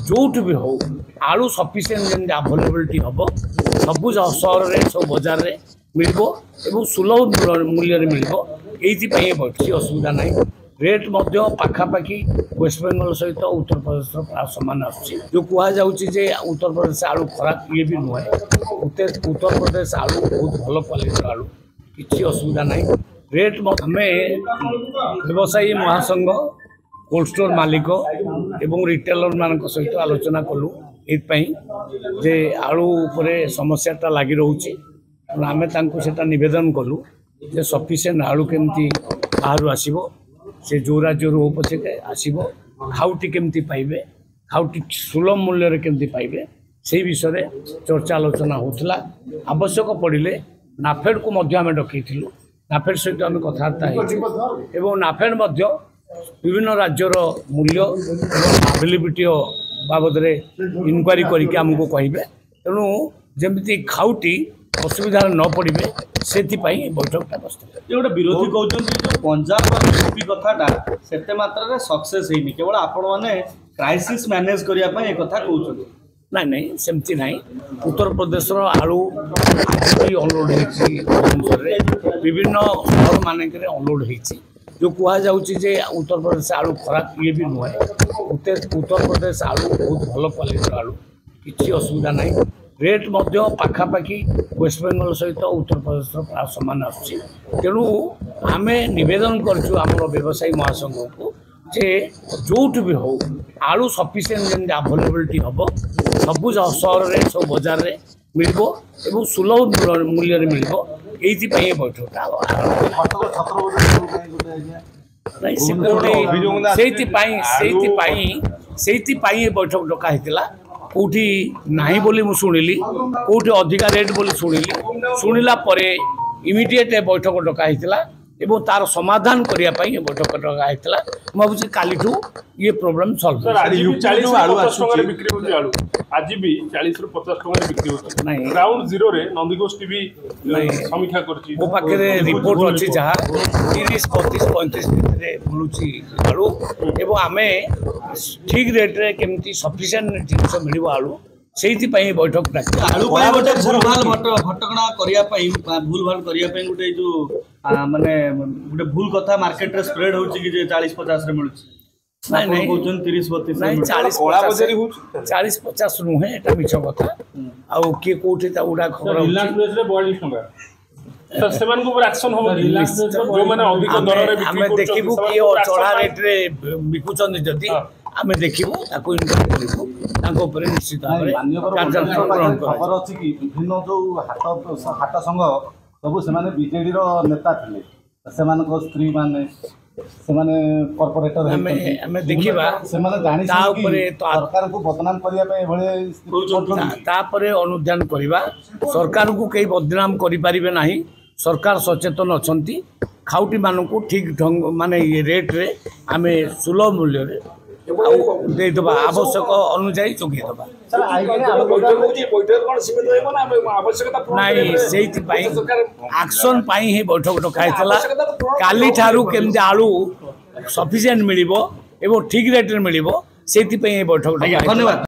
जोट भी हो आलू सफिशिएंट जन अवेलेबिलिटी हम सबू सहर में सब बजार में मिल सुलभ मूल्य मिल ये किसी असुविधा ना रेट पाखापाखि वेस्ट बेंगल सहित उत्तर प्रदेश प्राय सामान आसूँ जो कहुचे उत्तर प्रदेश आलू खराब ये भी नुहे उत्तर प्रदेश आलू बहुत भल क्वालिटी आलू किसी असुविधा ना रेट आम व्यवसायी महासंघ कोल्ड स्टोर मालिक एवं रिटेलर मान सहित आलोचना कलु ये आलू उपरे समस्याटा लगी रोचे आम नवेदन कलु जे सफिशिएंट आलू केमती बाहर आसो से जो राज्य हो पचे आसो खाउटी केमती पाइबे खाउटी सुलभ मूल्य केमती पाइबे से विषय चर्चा आलोचना होता आवश्यक पड़े नाफेड को आम डकईलु नाफेड सहित आम कथबार्ता हो नाफेड विभिन्न राज्यर मूल्य अवेलेबिलिटी बाबद इनक्वारी करके आमको कहे तेणु जमी खाउटी असुविधा न पड़े से बैठकटा बसता गोटे विरोधी कहते पंजाब और यूपी कथाटा से मात्रा सक्सेस होनी केवल आपण मैंने क्राइसिस मैनेज करने एक कथा कहते ना नहीं सेमती ना उत्तर प्रदेश आलू अनलोड हो विभिन्न सहर मानक अनलोड हो जो कहुचे उत्तर प्रदेश आलू खराब ये भी नुहे उत्तर प्रदेश आलू बहुत भल क्वालिटी आलू किसी असुविधा ना रेट पाखापाखि वेस्ट बेंगल सहित उत्तर प्रदेश प्राय सामान आसूँ तेणु आम नवेदन कर व्यवसायी महासंघ को जे जोट भी हो आलू सफिशिएंट जन अवेलेबिलिटी हम सबू सहर में सब बजार में मिल सुलभ मूल्य मिल ये बैठकटा बैठक डकाईला कौटी नहीं बोली मुझे शुणिली कौटी अधिका रेट बोली शुणिला इमिडिएट बैठक डकाईला एवं तार समाधान करने बैठक डकाईला भावी काली ये प्रोब्लेम सॉल्व आज भी 40 ରୁ 50 टका बिक्री होती नहीं ग्राउंड जीरो रे नंदीगोष्ठी भी समीक्षा करछि मो पाखे रिपोर्ट अच्छी जहाँ 30 35 35 भितर मिलूची आलू एवं आम ठीक रेट रे केमती सफिशिएंट जिनस मिल आलू से बैठक डाक आलू गोटे भूलभाल भटकणा करने भूल भाल करने गोटे जो माने गोटे भूल कथा मार्केट रे स्प्रेड हो 40-50 रे मिलुछि नहीं नहीं 30-32 नहीं 40-50 नुहे एटा मिछ कथा आउ के कोठी ता उडा खबर रिलायंस प्रेस रे 42 टका सर सेमान को ऊपर एक्शन हो रिलायंस प्रेस रे जो माने अधिक दर रे बिक्री हम देखिबु कि चढ़ा रेट रे बिकुचन जदी आमे देखिबु ताको इनकम करिबु ताको ऊपर निश्चित भाबरे खबर अछि कि विभिन्न जो हाट संघ सब से माने बीजेडी रो नेता थिले सेमान को स्त्री माने सेमाने कॉर्पोरेटर हमें देखिबा सेमाने जानि सरकार को बदनाम करिया पे भले तापरे अनुध्यान करिबा सरकार को कई बदनाम करि परिबे नाही सरकार सचेतन अछंती खाउटी मानू को ठीक ढंग माने ये रेट रे आमे सुलभ मूल्य रे दे दबा आवश्यक अनुसार जोगी दबा नहीं से एक्शन पाई ही बैठक डकाईला काली ठारू केमती आलू सफिशिएंट मिल ठीक रेट मिल से बैठक। धन्यवाद।